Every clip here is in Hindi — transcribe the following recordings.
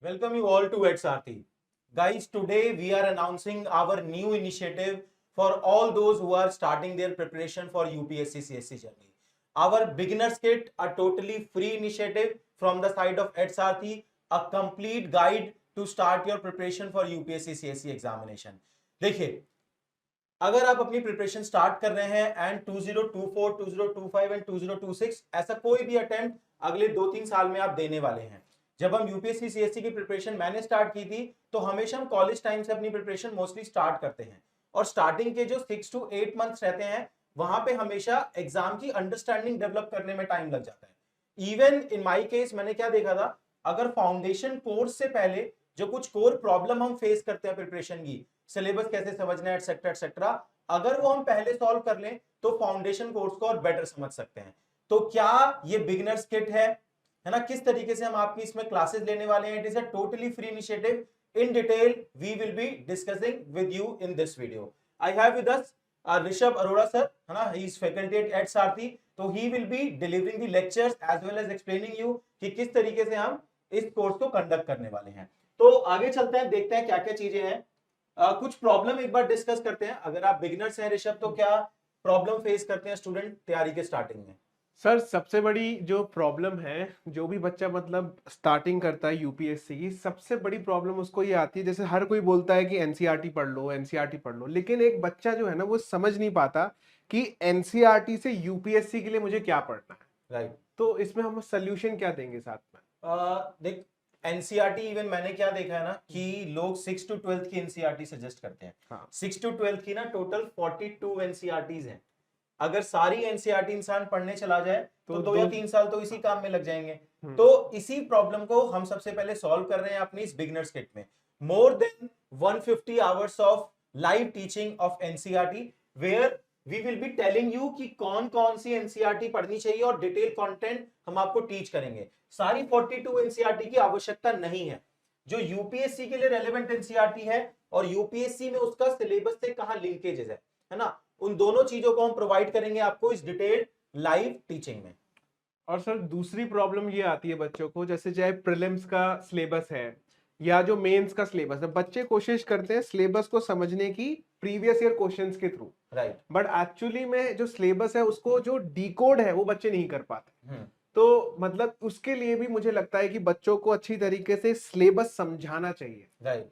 Welcome you all to EdSarthi. Guys, today we are announcing our new initiative for all those who are starting their preparation for UPSC CSC journey. Our beginners kit, a totally free initiative from the side of EdSarthi, a complete guide to start your preparation for UPSC CSC examination. देखिए, अगर आप अपनी प्रिपरेशन स्टार्ट कर रहे हैं एंड 2024, 2025 एंड 2026 ऐसा कोई भी अटेम्प्ट अगले 2-3 साल में आप देने वाले हैं। जब हम यूपीएससी सीएससी की प्रिपरेशन मैंने स्टार्ट की थी तो हमेशा हम कॉलेज टाइम से अपनी प्रिपरेशन मोस्टली स्टार्ट करते हैं और स्टार्टिंग के जो 6 to 8 मंथ्स रहते हैं वहां पे हमेशा एग्जाम की अंडरस्टैंडिंग डेवलप करने में टाइम लग जाता है। इवन इन माय केस मैंने क्या देखा था, अगर फाउंडेशन कोर्स से पहले जो कुछ कोर प्रॉब्लम हम फेस करते हैं प्रिपरेशन की, सिलेबस कैसे समझना है एटसेट्रा एटसेट्रा, अगर वो हम पहले सॉल्व कर लें तो फाउंडेशन कोर्स को और बेटर समझ सकते हैं। तो क्या ये बिगिनर्स किट है ना, किस तरीके से हम आपकी इसमें क्लासेस लेने वाले हैं, it is a totally free initiative. In detail we will be discussing with you in this video. I have with us Rishabh Arora sir, है ना, he is faculty at EdSarthi, तो he will be delivering the lectures as well as explaining you कि किस तरीके से हम इस कोर्स को कंडक्ट करने वाले हैं। तो आगे चलते हैं, देखते हैं क्या क्या चीजें हैं। कुछ प्रॉब्लम एक बार डिस्कस करते हैं। अगर आप बिगिनर्स हैं ऋषभ, तो क्या प्रॉब्लम फेस करते हैं स्टूडेंट तैयारी के स्टार्टिंग में? सर सबसे बड़ी जो प्रॉब्लम है, जो भी बच्चा मतलब स्टार्टिंग करता है यूपीएससी की, सबसे बड़ी प्रॉब्लम उसको ये आती है। जैसे हर कोई बोलता है कि एनसीईआरटी पढ़ लो, एनसीईआरटी पढ़ लो, लेकिन एक बच्चा जो है ना वो समझ नहीं पाता कि एनसीईआरटी से यूपीएससी के लिए मुझे क्या पढ़ना है। राइट। तो इसमें हम सोल्यूशन क्या देंगे साथ में? देख, एनसीईआरटी इवन मैंने क्या देखा है ना कि लोग 6 to 12 की एनसीईआरटी सजेस्ट करते हैं। हाँ। 6 to 12 की ना टोटल 42 एनसीईआरटीज हैं। अगर सारी एनसीईआरटी इंसान पढ़ने चला जाए तो 2 या 3 साल तो इसी काम में लग जाएंगे। तो इसी प्रॉब्लम को हम सबसे पहले सॉल्व कर रहे हैं अपनी इस बिगिनर्स किट में। More than 150 hours of live teaching of NCERT, where we will be telling you कि कौन कौन सी एनसीईआरटी पढ़नी चाहिए और डिटेल कंटेंट हम आपको टीच करेंगे। सारी 42 एनसीईआरटी की आवश्यकता नहीं है। जो यूपीएससी के लिए रेलेवेंट एनसीईआरटी है और यूपीएससी में उसका सिलेबस से कहां लिंकेजेस है ना, उन दोनों चीजों को हम प्रोवाइड करेंगे आपको इस डिटेल्ड लाइव टीचिंग में। और सर दूसरी प्रॉब्लम ये आती है बच्चों को, जैसे चाहे प्रीलिम्स का सिलेबस है या जो मेंस का सिलेबस है, बच्चे कोशिश करते हैं सिलेबस को समझने की प्रीवियस ईयर क्वेश्चंस के थ्रू। राइट। बट एक्चुअली में जो सिलेबस है उसको जो डिकोड है वो बच्चे नहीं कर पाते। तो मतलब उसके लिए भी मुझे लगता है कि बच्चों को अच्छी तरीके से सिलेबस समझाना चाहिए। राइट।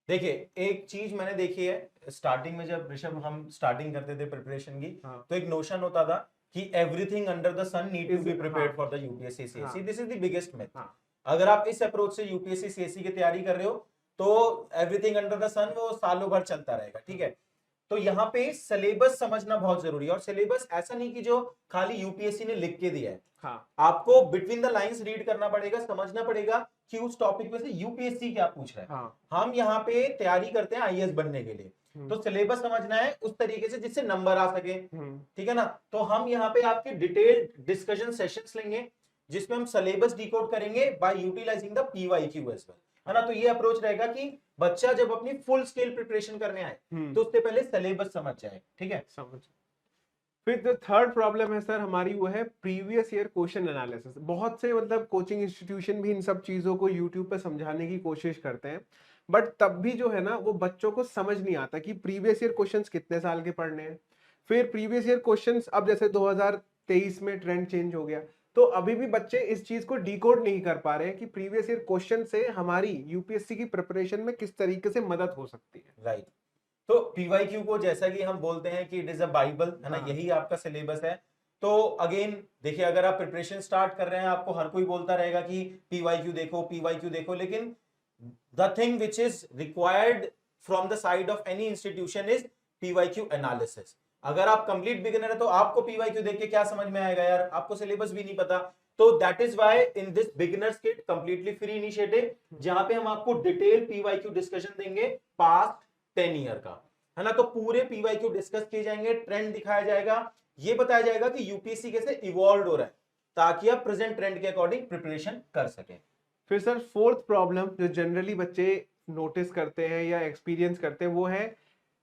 देखिए, एक चीज मैंने देखी है, स्टार्टिंग में जब ऋषभ हम स्टार्टिंग करते थे प्रिपरेशन की, तो एक नोशन होता था कि everything under the sun need to be prepared for the UPSC CSC. This is the biggest myth. अगर आप इस अप्रोच से यूपीएससी सीएससी की तैयारी कर रहे हो तो एवरीथिंग अंडर द सन वो सालों भर चलता रहेगा, ठीक है। तो यहाँ पे सिलेबस समझना बहुत जरूरी है, और सिलेबस ऐसा नहीं कि जो खाली यूपीएससी ने लिख के दिया है। हाँ। आपको बिटवीन द लाइंस रीड करना पड़ेगा, समझना पड़ेगा कि उस टॉपिक में से यूपीएससी क्या पूछ रहा है। हाँ। हम यहाँ पे तैयारी करते हैं आईएएस बनने के लिए, तो सिलेबस समझना है उस तरीके से जिससे नंबर आ सके, ठीक है ना। तो हम यहाँ पे आपके डिटेल्ड डिस्कशन सेशंस लेंगे जिसमें हम सिलेबस डिकोड करेंगे by utilising the PYQ as well, है ना। तो ये अप्रोच रहेगा कि बच्चा जब अपनी फुल स्केल प्रिपरेशन करने आए तो उससे पहले सिलेबस समझ जाए, ठीक है। समझ। फिर जो थर्ड प्रॉब्लम है सर हमारी, वो है प्रीवियस ईयर क्वेश्चन एनालिसिस। बहुत से मतलब कोचिंग इंस्टीट्यूशन भी इन सब चीजों को यूट्यूब पे समझाने की कोशिश करते हैं, बट तब भी जो है ना वो बच्चों को समझ नहीं आता कि प्रीवियस ईयर क्वेश्चंस कितने साल के पढ़ने हैं। फिर प्रीवियस ईयर क्वेश्चंस, अब जैसे 2023 में ट्रेंड चेंज हो गया, तो अभी भी बच्चे इस चीज को डिकोड नहीं कर पा रहे हैं कि प्रीवियस ईयर क्वेश्चन से हमारी यूपीएससी की प्रिपरेशन में किस तरीके से मदद हो सकती है। राइट। तो पीवाईक्यू को जैसा कि हम बोलते हैं कि इट इज अ बाइबल, है ना, हाँ। यही आपका सिलेबस है। तो अगेन देखिए, अगर आप प्रिपरेशन स्टार्ट कर रहे हैं आपको हर कोई बोलता रहेगा कि पीवाईक्यू देखो, पीवाईक्यू देखो, लेकिन the thing which is required from the side of any institution is PYQ analysis. अगर आप कंप्लीट बिगिनर है तो आपको पीवाईक्यू देख के क्या समझ में आएगा यार, आपको सिलेबस भी नहीं पता। तो that is why in this beginners kit completely free initiative, जहां पे हम आपको डिटेल पीवाईक्यू डिस्कशन देंगे पास्ट 10 ईयर का, है ना। तो पूरे पीवाईक्यू डिस्कस किए जाएंगे, ट्रेंड दिखाया जाएगा, ये बताया जाएगा कि यूपीएससी कैसे इवॉल्व हो रहा है ताकि आप प्रेजेंट ट्रेंड के अकॉर्डिंग प्रिपरेशन कर सकें। फिर सर फोर्थ प्रॉब्लम जो जनरली बच्चे नोटिस करते हैं या एक्सपीरियंस करते हैं, वो है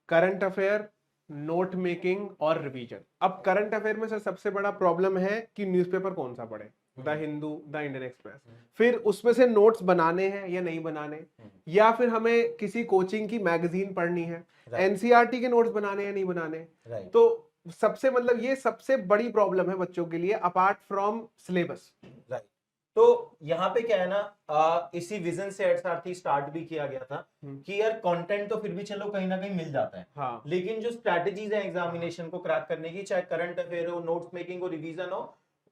करंट अफेयर, नोट मेकिंग और रिवीजन। अब करंट अफेयर में सर सबसे बड़ा प्रॉब्लम है कि न्यूज़पेपर कौन सा पढ़े। The Hindu, the Indian express, फिर उसमें से नोट्स बनाने हैं या नहीं बनाने, या फिर हमें किसी कोचिंग की मैगजीन पढ़नी है, एनसीईआरटी के नोट्स बनाने या नहीं बनाने। तो सबसे मतलब ये सबसे बड़ी प्रॉब्लम है बच्चों के लिए अपार्ट फ्रॉम सिलेबस। राइट। तो यहाँ पे क्या है ना, इसी विजन से एडसारथी स्टार्ट भी किया गया था कि यार कंटेंट तो फिर भी चलो कहीं ना कहीं मिल जाता है, हाँ। लेकिन जो स्ट्रैटेजीज है एग्जामिनेशन को क्रैक करने की, चाहे करंट अफेयर हो, नोट्स मेकिंग हो, रिवीजन हो,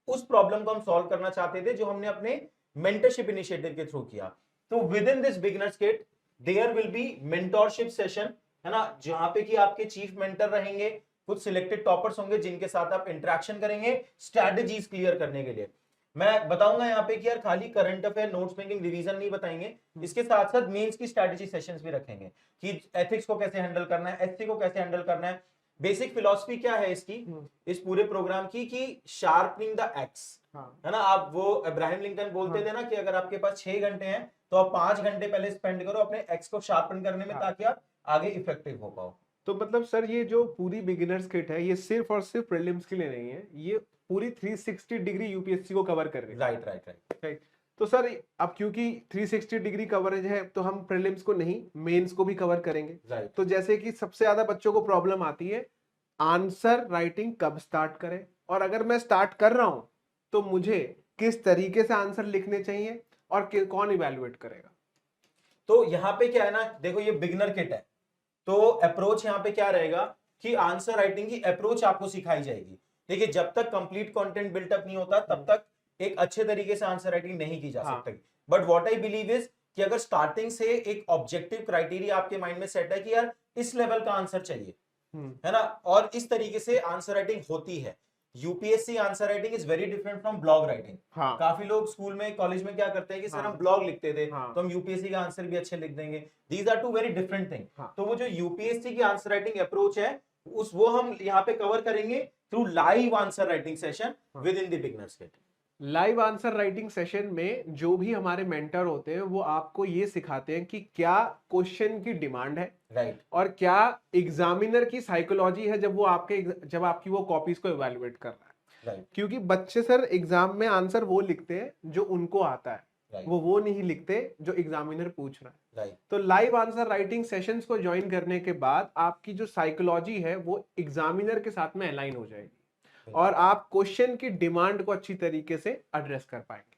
उस प्रॉब्लम को हम सॉल्व करना चाहते थे, जो हमने अपने मेंटरशिप इनिशिएटिव के थ्रू किया। तो within this beginners kit there will be mentorship session, है ना, जहां पे कि आपके चीफ मेंटर रहेंगे, कुछ सिलेक्टेड टॉपर्स होंगे जिनके साथ आप इंटरेक्शन करेंगे स्ट्रैटेजीज क्लियर करने के लिए। मैं बताऊंगा यहाँ पे कि यार खाली current affair, notes making, revision नहीं बताएंगे, इसके साथ साथ मेंस की स्ट्रैटेजी सेशंस भी रखेंगे कि एथिक्स को कैसे हैंडल करना है, एससी को कैसे हैंडल करना है। बेसिक फिलॉसफी क्या है इसकी, इस पूरे प्रोग्राम की, कि शार्पनिंग द एक्स, है ना। आप वो अब्राहम लिंकन बोलते थे ना कि अगर आपके पास 6 घंटे हैं तो आप 5 घंटे पहले स्पेंड करो अपने एक्स को शार्पन करने में, ताकि आप आगे इफेक्टिव हो पाओ। तो मतलब सर ये जो पूरी बिगिनर्स किट है, ये सिर्फ और सिर्फ प्रीलिम्स के लिए नहीं है, ये पूरी 360 डिग्री यूपीएससी को कवर कर रही है। Right right right. तो सर अब क्योंकि 360 डिग्री कवरेज है, तो हम प्रीलिम्स को नहीं, मेंस को भी कवर करेंगे। राइट। तो जैसे कि सबसे ज्यादा बच्चों को प्रॉब्लम आती है आंसर राइटिंग कब स्टार्ट करें, और अगर मैं स्टार्ट कर रहा हूं तो मुझे किस तरीके से आंसर लिखने चाहिए और कौन इवेलुएट करेगा। तो यहाँ पे क्या है ना, देखो ये बिगिनर किट है, तो अप्रोच यहाँ पे क्या रहेगा कि आंसर राइटिंग की अप्रोच आपको सिखाई जाएगी। देखिए जब तक कंप्लीट कंटेंट बिल्टअप नहीं होता तब तक एक अच्छे तरीके से आंसर राइटिंग नहीं की जा सकती। But what I believe is कि अगर स्टार्टिंग से एक ऑब्जेक्टिव क्राइटेरिया आपके माइंड में सेट है कि यार इस लेवल का आंसर चाहिए, है ना, और इस तरीके से आंसर राइटिंग होती है। UPSC answer writing is very different from blog writing. काफी लोग स्कूल में, कॉलेज में क्या करते हैं कि सर हम ब्लॉग लिखते थे तो हम यूपीएससी का आंसर भी अच्छे लिख देंगे। These are two very different thing. तो वो जो यूपीएससी की आंसर राइटिंग अप्रोच है वो हम यहाँ पे कवर करेंगे through live answer writing session with in the beginners kit. Live answer writing session में जो भी हमारे मेंटर होते हैं वो आपको ये सिखाते हैं कि क्या क्वेश्चन की डिमांड है, राइट, और क्या एग्जामिनर की साइकोलॉजी है जब आपकी वो कॉपीज को इवैल्यूएट कर रहा है। राइट, क्योंकि बच्चे सर एग्जाम में आंसर वो लिखते हैं जो उनको आता है, राइट, वो नहीं लिखते जो एग्जामिनर पूछ रहा है। राइट। तो लाइव आंसर राइटिंग सेशंस को ज्वाइन करने के बाद आपकी जो साइकोलॉजी है वो एग्जामिनर के साथ में अलाइन हो जाएगी और आप क्वेश्चन की डिमांड को अच्छी तरीके से एड्रेस कर पाएंगे।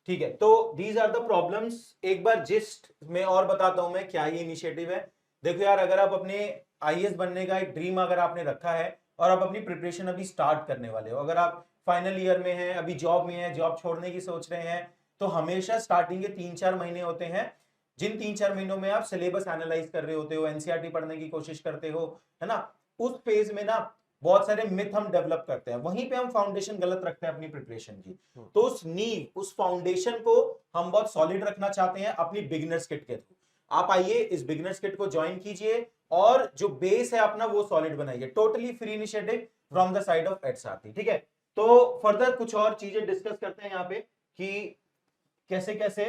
ठीक है, तो दीज आर द प्रॉब्लम्स। एक बार जिस्ट में और बताता हूं मैं क्या ये इनिशिएटिव है। देखो यार, अगर आप अपने आईएएस बनने का एक ड्रीम अगर आपने रखा है और आप अपनी प्रिपरेशन अभी स्टार्ट करने वाले हो, अगर आप फाइनल ईयर में हैं, अभी जॉब में हैं, जॉब छोड़ने की सोच रहे हैं, तो हमेशा स्टार्टिंग के 3-4 महीने होते हैं जिन 3-4 महीनों में आप सिलेबस एनालाइज कर रहे होते हो, एनसीईआरटी पढ़ने की कोशिश करते हो, है ना। उस फेज में ना बहुत सारे मिथ हम डेवलप करते हैं, वहीं पे हम फाउंडेशन गलत रखते हैं अपनी प्रिपरेशन की। तो उस नींव, उस फाउंडेशन को हम बहुत सॉलिड रखना चाहते हैं अपनी बिगिनर्स किट के थ्रू। आप आइए, इस बिगिनर्स किट को ज्वाइन कीजिए और जो बेस है अपना वो सॉलिड बनाइए। Totally free initiative from the side of Edsarthi. ठीक है, तो फर्दर कुछ और चीजें डिस्कस करते हैं यहाँ पे कि कैसे कैसे।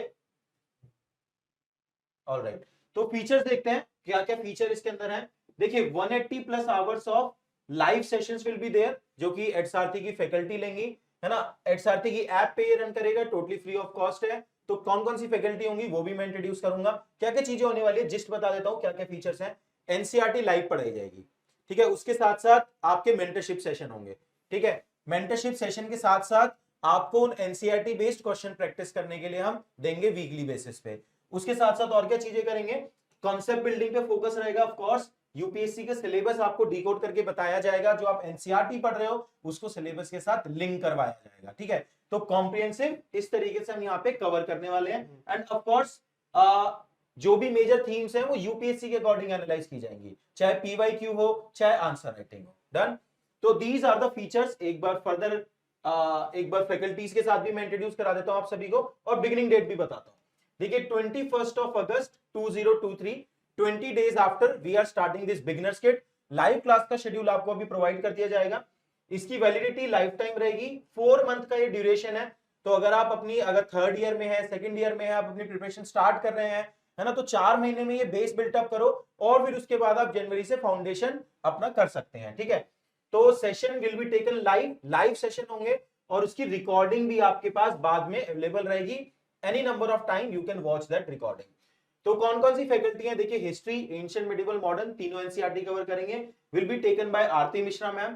ऑलराइट, तो फीचर्स देखते हैं क्या क्या फीचर इसके अंदर है। देखिए 180 plus hours of live sessions will be there, जो कि एडसारथी की फैकल्टी लेंगी, है ना। एडसारथी की ऐप पे ये रन करेगा, टोटली फ्री ऑफ कॉस्ट है। तो कौन कौन सी फैकल्टी होंगी वो भी मैं इंट्रोड्यूस करूंगा। क्या क्या चीजें होने वाली है जिस्ट बता देता हूं क्या क्या फीचर्स हैं। एनसीईआरटी लाइव पढ़ाई जाएगी, ठीक है। उसके साथ साथ आपके मेंटरशिप सेशन होंगे, ठीक है। मेंटरशिप सेशन के साथ साथ आपको उन एनसीईआरटी बेस्ड क्वेश्चन प्रैक्टिस करने के लिए हम देंगे वीकली बेसिस पे। उसके साथ साथ और क्या चीजें करेंगे, कॉन्सेप्ट बिल्डिंग पे फोकस रहेगा। ऑफ कोर्स यूपीएससी का सिलेबस आपको डिकोड करके बताया जाएगा, जो आप एनसीईआरटी पढ़ रहे हो उसको सिलेबस के साथ लिंक करवाया जाएगा, ठीक है। तो कॉम्प्रिहेंसिव इस तरीके से हम यहाँ पे कवर करने वाले हैं। एंड ऑफ कोर्स जो भी मेजर थीम्स हैं वो यूपीएससी के अकॉर्डिंग एनालाइज की जाएंगी, चाहे पीवाईक्यू हो चाहे आंसर राइटिंग हो। डन। तो दीज आर द फीचर्स। एक बार फर्दर एक बार फैकल्टीज के साथ भी मैं इंट्रोड्यूस करा देता हूं आप सभी को और बिगिनिंग डेट भी बताता हूं। देखिए 21 August 2023, 20 days after we are starting this beginners kit. Live class का शेड्यूल आपको अभी प्रोवाइड कर दिया जाएगा। इसकी वैलिडिटी लाइफ टाइम रहेगी, 4 मंथ का ये ड्यूरेशन है। तो अगर आप अगर थर्ड ईयर में है, सेकंड ईयर में है, आप अपनी प्रिपरेशन स्टार्ट कर रहे हैं, है ना, तो 4 महीने में ये बेस बिल्टअप करो और फिर उसके बाद आप जनवरी से फाउंडेशन अपना कर सकते हैं, ठीक है। तो session will be taken live session होंगे और उसकी रिकॉर्डिंग भी आपके पास बाद में अवेलेबल रहेगी, any number of time you can watch that recording. तो कौन कौन सी फैकल्टी है देखिए, हिस्ट्री, एंशिएंट, मिडिवल, मॉडर्न, तीनों एनसीईआरटी कवर करेंगे, will be taken by Aarti Mishra ma'am.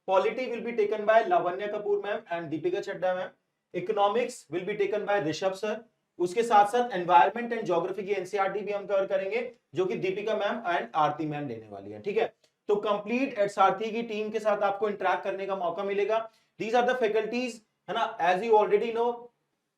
Polity will be taken by Lavanya Kapoor ma'am and Deepika Chadha ma'am. Economics will be taken by Rishabh sir. उसके साथ साथ एनवायरमेंट एंड ज्योग्राफी की एनसीईआरटी भी हम कवर करेंगे, जो कि Deepika ma'am and Aarti ma'am लेने वाली है, ठीक है। तो कंप्लीट एट सारथी की टीम के साथ आपको इंटरेक्ट करने का मौका मिलेगा। दीज आर द फैकल्टीज, है ना, as you already know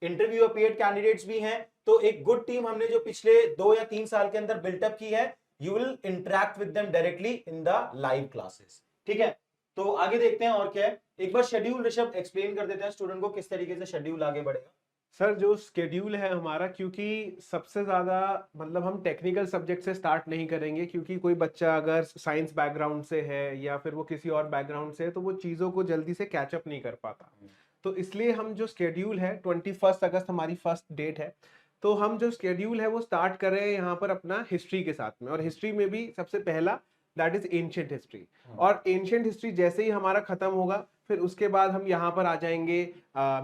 interview appeared candidates भी हैं। तो एक गुड टीम हमने जो पिछले 2 या 3 साल के अंदर बिल्टअप की है, you will interact with them directly in the live classes, ठीक है। तो आगे देखते हैं और क्या है, एक बार शेड्यूल ऋषभ एक्सप्लेन कर देते हैं स्टूडेंट को किस तरीके से शेड्यूल आगे बढ़ेगा। सर जो स्केड्यूल है हमारा, क्योंकि सबसे ज़्यादा मतलब हम टेक्निकल सब्जेक्ट से स्टार्ट नहीं करेंगे, क्योंकि कोई बच्चा अगर साइंस बैकग्राउंड से है या फिर वो किसी और बैकग्राउंड से है तो वो चीज़ों को जल्दी से कैचअप नहीं कर पाता। तो इसलिए हम जो स्केड्यूल है 21 अगस्त हमारी फर्स्ट डेट है, तो हम जो स्केड्यूल है वो स्टार्ट कर रहे हैं यहाँ पर अपना हिस्ट्री के साथ में। और हिस्ट्री में भी सबसे पहला दैट इज एंशिएंट हिस्ट्री। और एंशिएंट हिस्ट्री जैसे ही हमारा खत्म होगा फिर उसके बाद हम यहाँ पर आ जाएंगे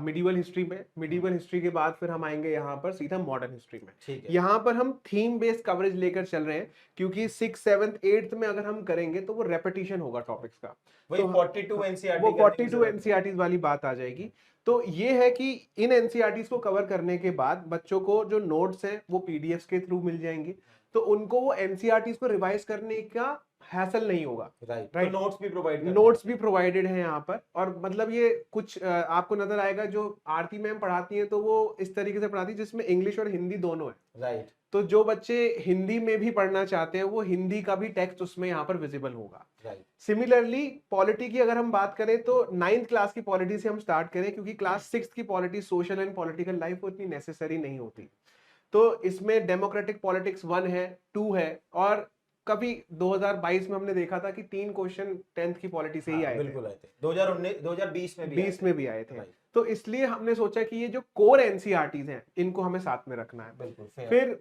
मिडिवल हिस्ट्री में। मिडिवल हिस्ट्री के बाद फिर हम आएंगे यहाँ पर सीधा मॉडर्न हिस्ट्री में। ठीक है। यहाँ पर हम थीम बेस्ड कवरेज लेकर चल रहे हैं, क्योंकि 6th 7th 8th में अगर हम करेंगे तो वो रेपिटेशन होगा टॉपिक्स का। वही तो 42 एनसीईआरटी, वो 42 एनसीईआरटीज वाली बात आ जाएगी। तो ये है कि इन एनसीईआरटीज को कवर करने के बाद बच्चों को जो नोट्स हैं वो पीडीएफ्स के थ्रू मिल जाएंगे, तो उनको वो एनसीईआरटीज को रिवाइज करने का हैसल नहीं होगा। Right, right. तो नोट्स भी प्रोवाइडेड है यहाँ पर। और मतलब ये कुछ आपको नजर आएगा जो आरती मैम पढ़ाती हैं तो वो इस तरीके से पढ़ाती है जिसमें इंग्लिश और हिंदी दोनों है। राइट। तो जो बच्चे हिंदी में भी पढ़ना चाहते हैं वो हिंदी का भी टेक्स्ट उसमें यहाँ पर विजिबल होगा। राइट। सिमिलरली पॉलिटी की अगर हम बात करें तो 9th क्लास की पॉलिटी से हम स्टार्ट करें, क्योंकि क्लास 6th की polity social and political life उतनी नेसेसरी नहीं होती। तो इसमें डेमोक्रेटिक पॉलिटिक्स 1 है, 2 है, और कभी 2022 में हमने देखा था कि 3 क्वेश्चन 10th की पॉलिटी से ही आए थे। बिल्कुल आए थे, 2019 2020 में भी 20 में भी आए थे। Right. तो इसलिए हमने सोचा कि ये जो कोर एनसीईआरटीज हैं इनको हमें साथ में रखना है। बिल्कुल fair। फिर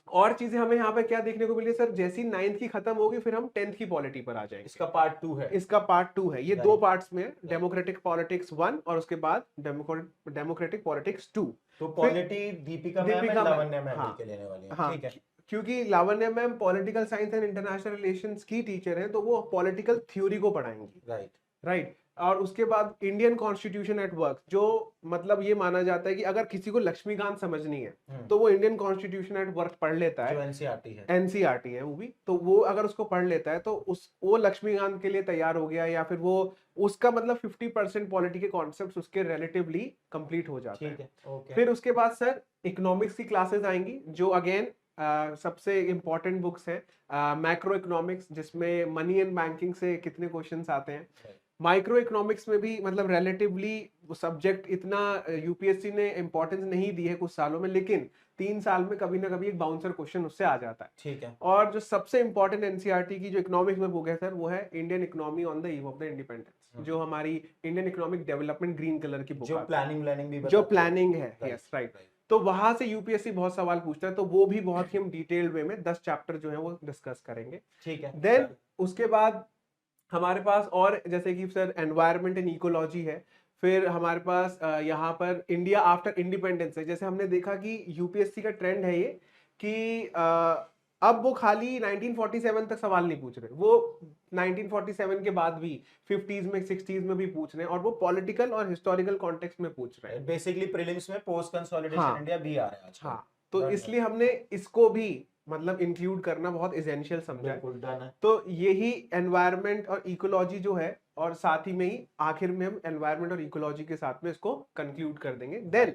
और चीजें हमें यहाँ पे क्या देखने को मिली सर, जैसी 9th की खत्म होगी फिर हम 10th की पॉलिटी पर आ जाएंगे। इसका पार्ट 2 है। इसका पार्ट 2 है। ये Right. 2 पार्ट्स में डेमोक्रेटिक पॉलिटिक्स 1 और उसके बाद डेमोक्रेटिक पॉलिटिक्स 2। तो polity Deepika ma'am and Lavanya ma'am मिलके लेने वाली हैं। हाँ, ठीक है। क्योंकि Lavanya ma'am political science and international relations की टीचर हैं, तो वो पॉलिटिकल थ्योरी को पढ़ाएंगी। राइट। राइट। और उसके बाद इंडियन कॉन्स्टिट्यूशन एट वर्क, जो मतलब ये माना जाता है कि अगर किसी को लक्ष्मीकांत समझनी है तो वो इंडियन कॉन्स्टिट्यूशन एट वर्क पढ़ लेता है, जो एनसीईआरटी है। एनसीईआरटी है वो भी, तो वो अगर उसको पढ़ लेता है तो वो लक्ष्मीकांत के लिए तैयार हो गया, या फिर वो उसका मतलब 50% पॉलिटी के कॉन्सेप्ट्स उसके रिलेटिवली कंप्लीट हो जाते हैं। ओके। फिर उसके बाद सर इकोनॉमिक्स की क्लासेस आएंगी, जो अगेन सबसे इंपॉर्टेंट बुक्स है। मैक्रो इकोनॉमिक्स, जिसमें मनी एंड बैंकिंग से कितने क्वेश्चंस आते हैं। माइक्रो इकोनॉमिक्स में भी मतलब रिलेटिवली सब्जेक्ट इतना यूपीएससी ने इंपॉर्टेंस नहीं दी है कुछ सालों में, लेकिन 3 साल में कभी ना कभी एक बाउंसर क्वेश्चन उससे आ जाता है। ठीक है। और जो सबसे इंपॉर्टेंट एनसीईआरटी की जो इकोनॉमिक्स में बुक है सर, वो है Indian economy on the eve of the independence, जो हमारी Indian economic development green colour की बुक, जो प्लानिंग भी जो प्लानिंग है। Yes, right. तो वहां से यूपीएससी बहुत सवाल पूछता है, तो वो भी बहुत ही हम डिटेल्ड वे में 10 चैप्टर जो है वो डिस्कस करेंगे। ठीक है। देन उसके बाद हमारे पास और जैसे कि सर एनवायरनमेंट एंड इकोलॉजी है। फिर हमारे पास यहाँ पर इंडिया आफ्टर इंडिपेंडेंस है। जैसे हमने देखा कि यूपीएससी का ट्रेंड है ये कि अब वो खाली 1947 तक सवाल नहीं पूछ रहे, वो 1947 के बाद भी 50s में 60s में भी पूछ रहे हैं, और वो पॉलिटिकल और हिस्टोरिकल कॉन्टेक्स्ट में पूछ रहे हैं। बेसिकली प्रीलिम्स में पोस्ट कंसोलिडेशन इंडिया भी आ रहा है। हाँ, तो इसलिए हमने इसको भी मतलब इंक्लूड करना बहुत एसेंशियल समझा है। तो यही एनवायरनमेंट और इकोलॉजी जो है, और साथ ही में ही आखिर में हम एनवायरनमेंट और इकोलॉजी के साथ में इसको कंक्लूड कर देंगे। देन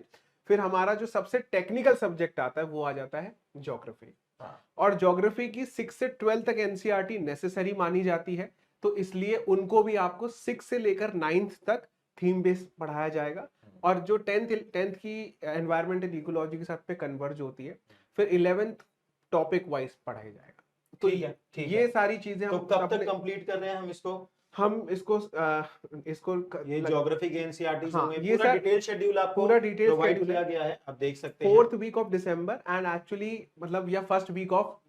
फिर हमारा जो सबसे टेक्निकल सब्जेक्ट आता है वो आ जाता है ज्योग्राफी। और ज्योग्राफी की 6 से 12 तक एनसीईआरटी नेसेसरी मानी जाती है, तो इसलिए उनको भी आपको 6 से लेकर 9th तक थीम बेस्ड पढ़ाया जाएगा। और जो 10th की एनवायरनमेंट एंड इकोलॉजी के साथ पे कन्वर्ज होती है, फिर 11th टॉपिक वाइज पढ़ाया जाएगा। तो ये सारी चीजें तो कब तक कंप्लीट कर रहे हैं हम इसको? हम इसको ये ज्योग्राफी के एनसीईआरटी हाँ, में ये पूरा डिटेल शेड्यूल आपको पूरा डिटेल प्रोवाइड किया गया है, आप देख सकते हैं। 4th week of December and actually मतलब या 1st वीक ऑफ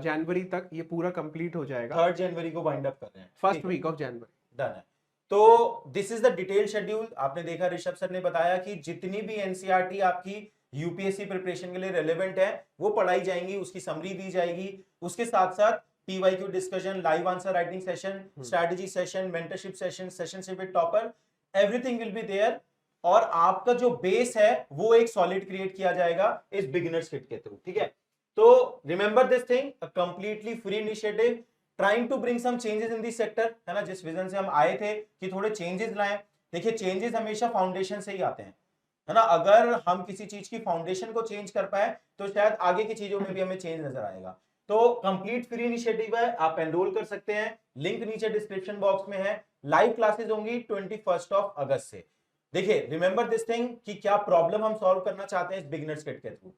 जनवरी तक ये पूरा कंप्लीट हो जाएगा। 3rd जनवरी को वाइंड अप कर रहे हैं। 1st week of January done है। तो this is the detail schedule. आपने देखा ऋषभ सर ने बताया कि जितनी भी एनसीईआरटी आपकी यूपीएससी प्रिपरेशन के लिए रेलेवेंट है वो पढ़ाई जाएंगी, उसकी समरी दी जाएगी। उसके साथ साथ PYQ discussion, live answer writing session, strategy session, mentorship session, sessionship with topper, everything will be there. और आपका जो बेस है वो एक सॉलिड क्रिएट किया जाएगा इस बिगिनर्स किट के थ्रू, ठीक है। तो remember this thing, a completely free initiative trying to bring some changes in this sector, है ना, जिस विजन से हम आए थे कि थोड़े चेंजेस लाएं। देखिए चेंजेस हमेशा फाउंडेशन से ही आते हैं, है ना। अगर हम किसी चीज की फाउंडेशन को चेंज कर पाए तो शायद आगे की चीजों में भी हमें चेंज नजर आएगा। तो कंप्लीट फ्री इनिशिएटिव है, आप एनरोल कर सकते हैं, लिंक नीचे डिस्क्रिप्शन बॉक्स में है। लाइव क्लासेस होंगी 21 अगस्त से। देखिए रिमेंबर दिस थिंग कि क्या प्रॉब्लम हम सॉल्व करना चाहते हैं इस बिगिनर्स किट के थ्रू।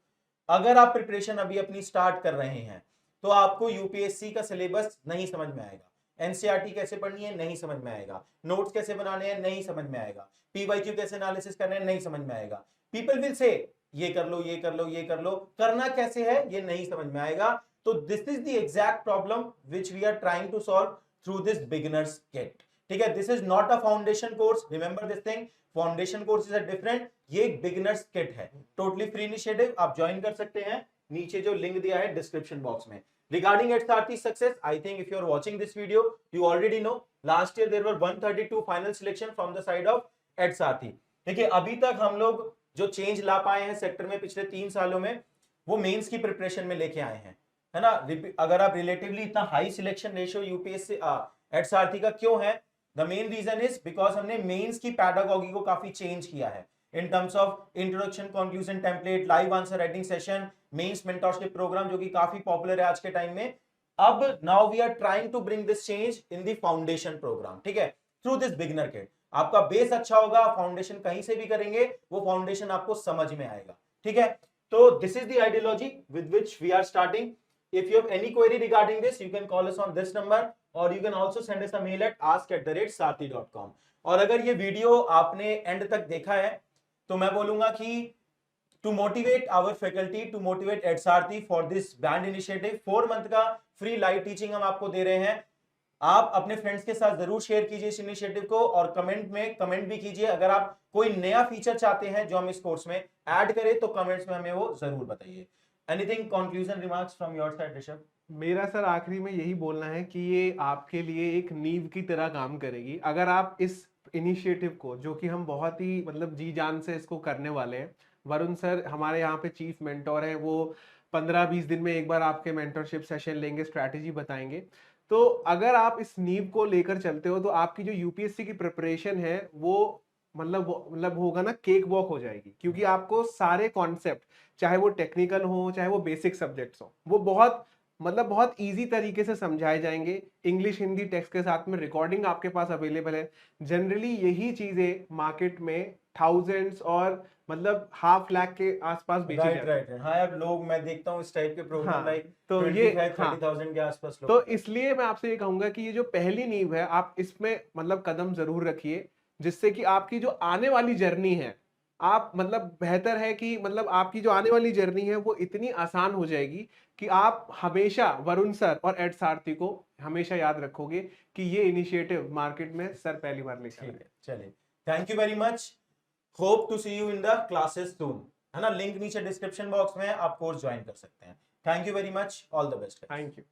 अगर आप प्रिपरेशन अभी अपनी स्टार्ट कर रहे हैं तो आपको यूपीएससी का सिलेबस नहीं समझ में आएगा, एनसीईआरटी कैसे पढ़नी है नहीं समझ में आएगा, नोट्स कैसे बनाने हैं नहीं समझ में आएगा, पीवाईक्यू कैसे एनालिसिस करना है नहीं समझ में आएगा। पीपल विल से ये कर लो, ये कर लो, ये कर लो, करना कैसे है ये नहीं समझ में आएगा। तो this is the exact problem which we are trying to solve through this beginners kit, ठीक है। This is not a foundation course, remember this thing, foundation course is a different, ये एक बिगिनर्स किट है, टोटली फ्री इनिशिएटिव, आप ज्वाइन कर सकते हैं, नीचे जो लिंक दिया है डिस्क्रिप्शन बॉक्स में। Regarding HRT success, I think if you are watching this video, you already know last year there were 132 final selection from the side of HRT। देखिए अभी तक हम लोग जो चेंज ला पाए हैं सेक्टर में पिछले 3 सालों में वो मेंस की प्रिपरेशन में लेके आए हैं, है ना। अगर आप रिलेटिवली इतना high selection ratio UPSC HRT का क्यों है, the main reason is because हमने मेंस की पैडागॉजी को काफी चेंज किया है in terms of introduction, conclusion template, live answer writing session, mains mentorship programme जो कि काफी पॉपुलर है आज के टाइम में। अब now we are trying to bring this change in the foundation programme, ठीक है, थ्रू दिस बिगिनर किट। आपका बेस अच्छा होगा, फाउंडेशन कहीं से भी करेंगे वो फाउंडेशन आपको समझ में आएगा, ठीक है। तो this is the ideology with which we are starting. If you have any query regarding this, you can call us on this number or you can also send us a mail at ask@sarthi.com। और अगर ये वीडियो आपने एंड तक देखा है तो मैं बोलूंगा कि to motivate our faculty, to motivate HRT for this band initiative, 4 month का फ्री लाइव टीचिंग हम आपको दे रहे हैं। आप अपने फ्रेंड्स के साथ जरूर शेयर कीजिए इस इनिशिएटिव को और कमेंट में कमेंट भी कीजिए। अगर आप कोई नया फीचर चाहते हैं जो हम इस कोर्स में ऐड करें तो कमेंट्स में हमें वो जरूर बताइए। Anything conclusion remarks from your side Rishabh? मेरा सर आखिरी में यही बोलना है कि ये आपके लिए एक नींव की तरह काम करेगी। अगर आप इस इनिशिएटिव को, जो कि हम बहुत ही मतलब जी जान से इसको करने वाले हैं, वरुण सर हमारे यहाँ पे चीफ मेंटोर हैं, वो 15-20 दिन में एक बार आपके मेंटरशिप सेशन लेंगे, स्ट्रैटेजी बताएंगे। तो अगर आप इस नींव को लेकर चलते हो तो आपकी जो यूपीएससी की प्रिपरेशन है वो मतलब होगा ना, केक वॉक हो जाएगी। क्योंकि आपको सारे कॉन्सेप्ट, चाहे वो टेक्निकल हो चाहे वो बेसिक सब्जेक्ट्स हो, वो बहुत इजी तरीके से समझाए जाएंगे। इंग्लिश हिंदी टेक्स्ट के साथ में रिकॉर्डिंग आपके पास अवेलेबल है। जनरली यही चीजें मार्केट में थाउजेंड्स और मतलब 1/2 लाख के आसपास बेची जाती है। राइट। हाँ यार, लोग मैं देखता हूँ इस टाइप के प्रोग्राम हाँ, लाइक तो ये 25-30,000 के आसपास लोग। तो इसलिए मैं आपसे ये कहूंगा कि ये जो पहली नींव है, आप इसमें मतलब कदम जरूर रखिए, जिससे कि आपकी जो आने वाली जर्नी है, आप मतलब बेहतर है कि मतलब आपकी जो आने वाली जर्नी है वो इतनी आसान हो जाएगी कि आप हमेशा वरुण सर और एड सारथी को हमेशा याद रखोगे कि ये इनिशिएटिव मार्केट में सर पहली बार लेकर आए। चलिए, thank you very much, hope to see you in the classes soon, है ना। लिंक नीचे डिस्क्रिप्शन बॉक्स में, आप कोर्स ज्वाइन कर सकते हैं। Thank you very much, all the best. Thank you.